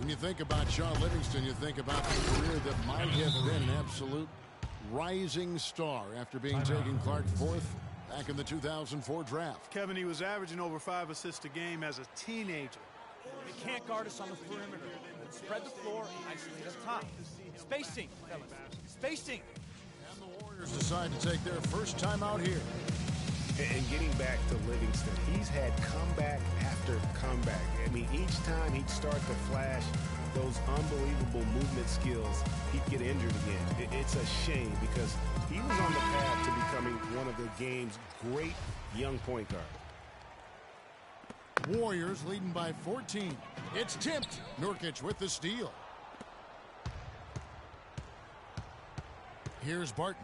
When you think about Sean Livingston, you think about the career that might have been an absolute rising star after being taken Clark fourth back in the 2004 draft. Kevin, he was averaging over 5 assists a game as a teenager. They can't guard us on the perimeter. Spread the floor, isolate up top. Spacing, fellas. Spacing. And the Warriors decide to take their first time out here. And getting back to Livingston, he's had comeback after comeback. I mean, each time he'd start to flash those unbelievable movement skills, he'd get injured again. It's a shame because he was on the path to becoming one of the game's great young point guards. Warriors leading by 14. It's tipped. Nurkic with the steal. Here's Barton.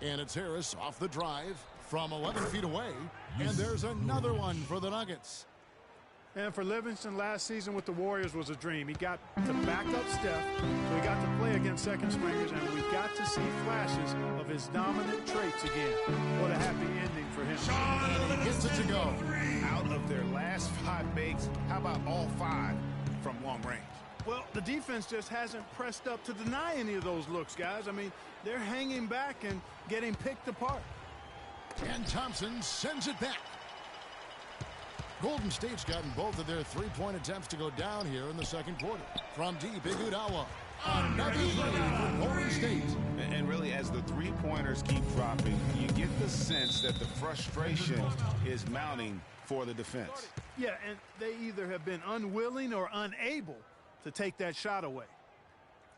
And it's Harris off the drive from 11 feet away. And there's another one for the Nuggets. And for Livingston, last season with the Warriors was a dream. He got to back up Steph, so he got to play against second stringers, and we got to see flashes of his dominant traits again. What a happy ending for him. And he gets it to go. Out of their last 5 makes, how about all 5 from long range? Well, the defense just hasn't pressed up to deny any of those looks, guys. I mean, they're hanging back and getting picked apart. And Thompson sends it back. Golden State's gotten both of their three-point attempts to go down here in the second quarter. From deep, Iguodala. Another three for Golden State. And really, as the three-pointers keep dropping, you get the sense that the frustration is mounting for the defense. Yeah, and they either have been unwilling or unable to take that shot away.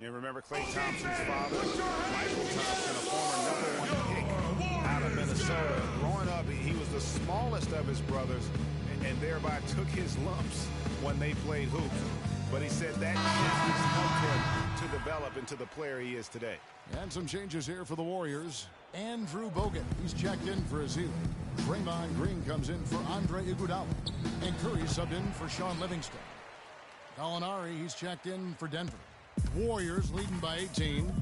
And remember Klay Thompson's father, Michael Thompson, a former #1 pick out of Minnesota. Growing up, he was the smallest of his brothers and thereby took his lumps when they played hoops. But he said that has helped him to develop into the player he is today. And some changes here for the Warriors. Andrew Bogut, he's checked in for Azil. Draymond Green comes in for Andre Iguodala. And Curry subbed in for Sean Livingston. Gallinari, he's checked in for Denver. Warriors leading by 18.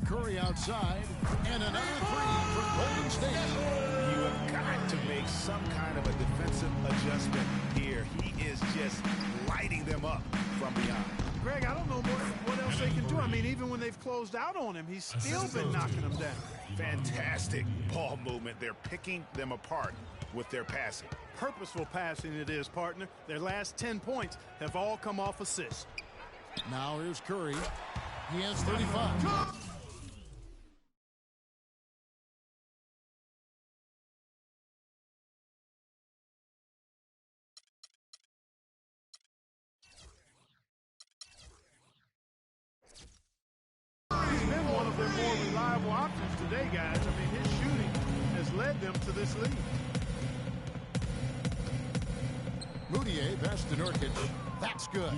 Curry outside. And another three for Golden State. You have got to make some kind of a defensive adjustment here. He is just lighting them up from beyond. Greg, I don't know what else they can do. I mean, even when they've closed out on him, he's still been knocking them down. Fantastic ball movement. They're picking them apart with their passing. Purposeful passing it is, partner. Their last 10 points have all come off assists. Now here's Curry. He has 35. He's been one of their more reliable options today, guys. I mean, his shooting has led them to this lead. Moutier passed to Nurkic. That's good.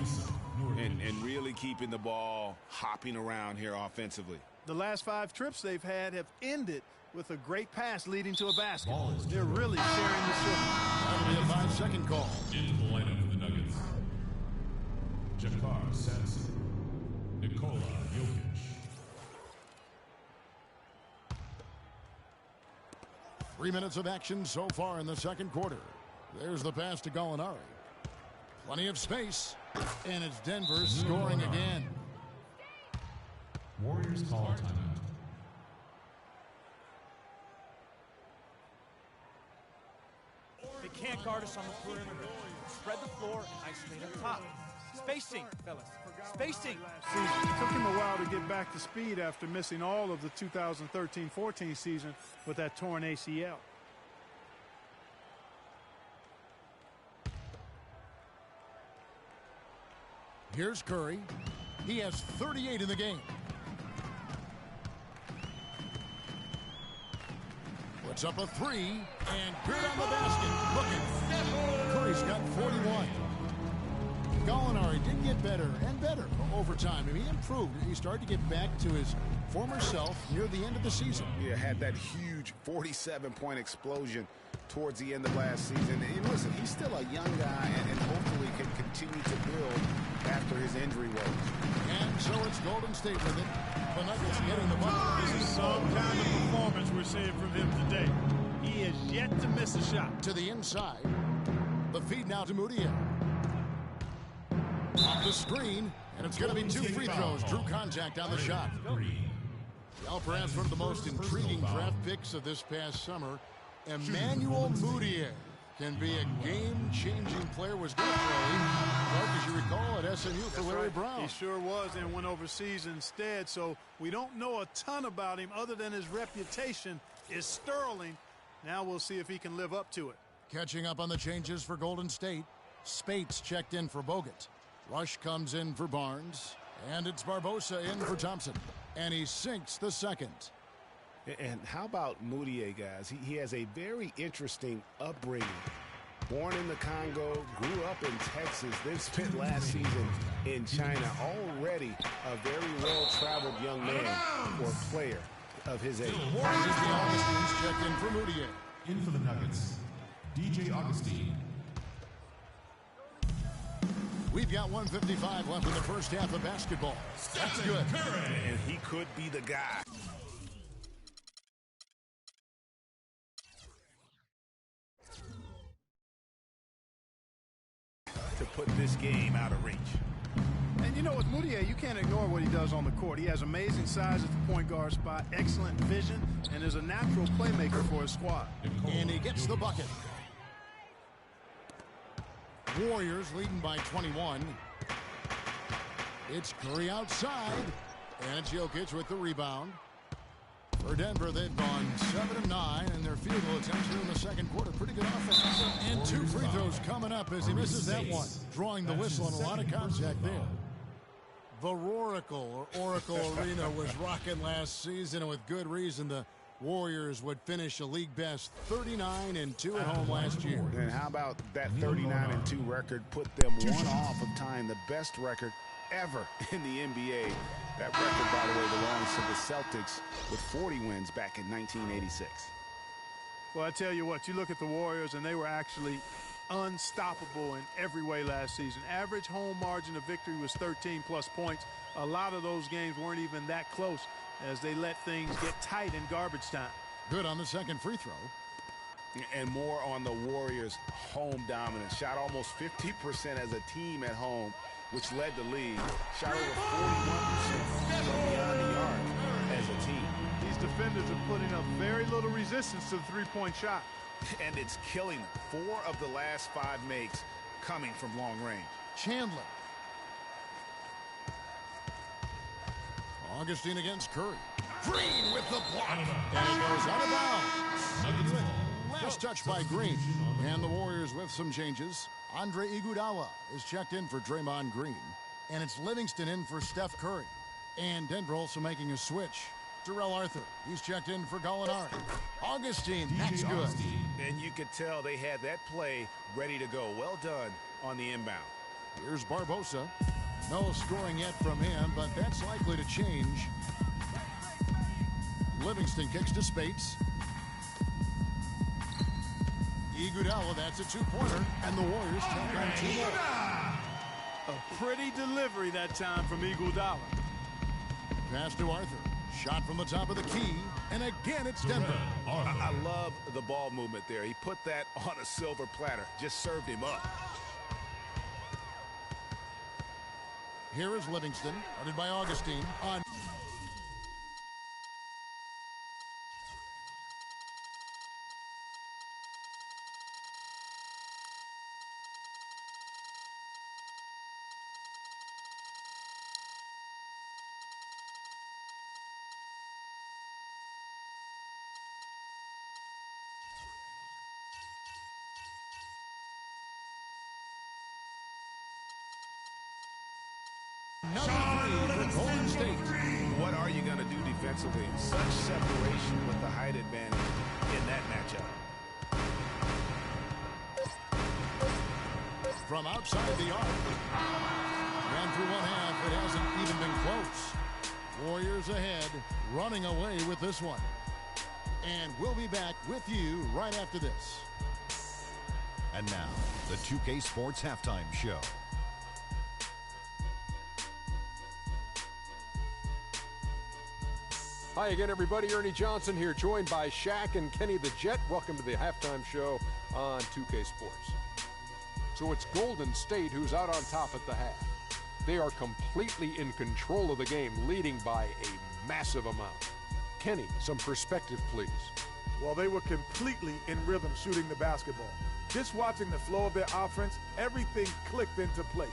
And really keeping the ball hopping around here offensively. The last 5 trips they've had have ended with a great pass leading to a basket. They're really sharing the show. That'll be a 5-second call. Into the lineup for the Nuggets. Jakar Sampson. Nikola Jokic. Three minutes of action so far in the second quarter. There's the pass to Gallinari. Plenty of space. And it's Denver scoring again. Warriors call a timeout. They can't guard us on the perimeter. Spread the floor and isolate up top. Spacing, fellas. Spacing. It took him a while to get back to speed after missing all of the 2013-14 season with that torn ACL. Here's Curry. He has 38 in the game. Puts up a three, and good on the basket. Looking. Curry's got 41. Gallinari did get better and better over time. I mean, he improved. He started to get back to his former self near the end of the season. Yeah, had that huge 47-point explosion towards the end of last season. And listen, he's still a young guy and hopefully can continue to build after his injury woes. And so it's Golden State with it. The Nuggets getting the ball. This is some kind of performance we're seeing from him today. He is yet to miss a shot. To the inside. The feed now to Moutier. Off the screen, and it's going to be 2 free throws. Drew contact on the shot. Perhaps one of the most intriguing draft picks of this past summer. Emmanuel Moutier can be a game-changing player. Was going to play, Clark, as you recall, at SMU for Larry Brown. He sure was, and went overseas instead. So we don't know a ton about him other than his reputation is sterling. Now we'll see if he can live up to it. Catching up on the changes for Golden State. Spates checked in for Bogut. Rush comes in for Barnes. And it's Barbosa in for Thompson. And he sinks the second. And how about Moutier, guys? He has a very interesting upbringing. Born in the Congo, grew up in Texas, then spent last season in China. Already a very well-traveled young man or player of his age. DJ Augustine's checked in for Moutier. In for the Nuggets, DJ Augustine. We've got 1:55 left in the first half of basketball. That's good. And he could be the guy. To put this game out of reach. And you know, with Moutier, you can't ignore what he does on the court. He has amazing size at the point guard spot, excellent vision, and is a natural playmaker for his squad. And he gets the bucket. Warriors leading by 21. It's Curry outside, and it's Jokic with the rebound. For Denver, they've gone 7 of 9, and their field goal attempts here in the second quarter. Pretty good offense. And 2 free throws coming up as he misses that one. Drawing the whistle and a lot of contact there. The Roracle, or Oracle Arena, was rocking last season, and with good reason. The Warriors would finish a league best 39-2 at home last year. And how about that 39-2 record put them one off of tying the best record ever in the NBA. That record, by the way, belongs to the Celtics with 40 wins back in 1986. Well, I tell you what, you look at the Warriors, and they were actually unstoppable in every way last season. Average home margin of victory was 13-plus points. A lot of those games weren't even that close as they let things get tight in garbage time. Good on the second free throw. And more on the Warriors' home dominance. Shot almost 50% as a team at home, which led the league. Shot over 41% from beyond the arc as a team. These defenders are putting up very little resistance to the three-point shot. And it's killing them. 4 of the last 5 makes coming from long range. Chandler. Augustine against Curry. Green with the block. And it goes out of bounds. Last touch by Green. And the Warriors with some changes. Andre Iguodala is checked in for Draymond Green. And it's Livingston in for Steph Curry. And Denver also making a switch. Terrell Arthur, he's checked in for Gallinari. Augustine, that's good. And you could tell they had that play ready to go. Well done on the inbound. Here's Barbosa. No scoring yet from him, but that's likely to change. Livingston kicks to Spates. Iguodala, that's a 2-pointer, and the Warriors take on 2 more. A pretty delivery that time from Iguodala. Pass to Arthur. Shot from the top of the key, and again it's Denver. I love the ball movement there. He put that on a silver platter. Just served him up. Here is Livingston, guarded by Augustine. On Golden State. What are you going to do defensively? Such separation with the height advantage in that matchup. From outside the arc. And through one half, it hasn't even been close. Warriors ahead, running away with this one. And we'll be back with you right after this. And now, the 2K Sports Halftime Show. Hi again, everybody. Ernie Johnson here, joined by Shaq and Kenny the Jet. Welcome to the halftime show on 2K Sports. So it's Golden State who's out on top at the half. They are completely in control of the game, leading by a massive amount. Kenny, some perspective, please. Well, they were completely in rhythm shooting the basketball. Just watching the flow of their offense, everything clicked into place.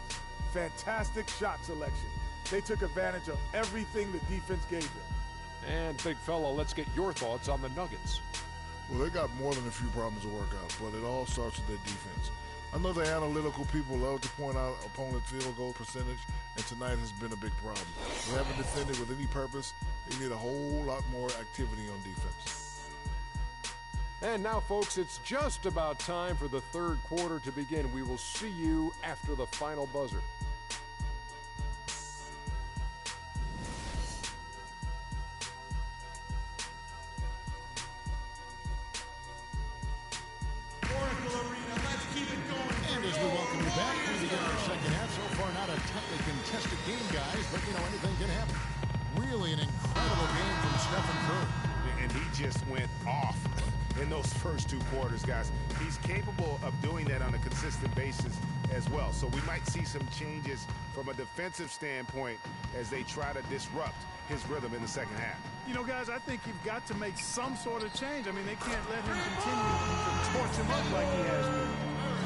Fantastic shot selection. They took advantage of everything the defense gave them. And, big fella, let's get your thoughts on the Nuggets. Well, they got more than a few problems to work out, but it all starts with their defense. I know the analytical people love to point out opponent field goal percentage, and tonight has been a big problem. They haven't defended with any purpose. They need a whole lot more activity on defense. And now, folks, it's just about time for the third quarter to begin. We will see you after the final buzzer. And as we welcome you back, we begin our second half. So far, not a tightly contested game, guys, but, anything can happen. Really an incredible game from Stephen Curry. And he just went off in those first two quarters, guys. He's capable of doing that on a consistent basis as well. So we might see some changes from a defensive standpoint as they try to disrupt his rhythm in the second half. Guys, I think you've got to make some sort of change. I mean, they can't let him continue to torch him up like he has been.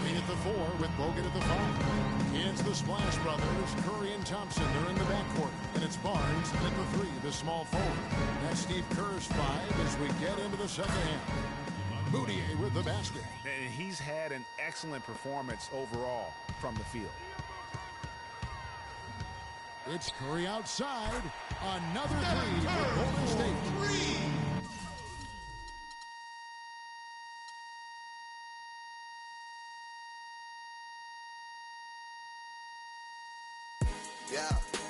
Green at the 4 with Bogut at the 5. It's the Splash Brothers, Curry and Thompson. They're in the backcourt. And it's Barnes at the 3, the small forward. That's Steve Kerr's 5 as we get into the second half. Moutier with the basket. And he's had an excellent performance overall from the field. It's Curry outside. Another 3 for Golden State. Yeah.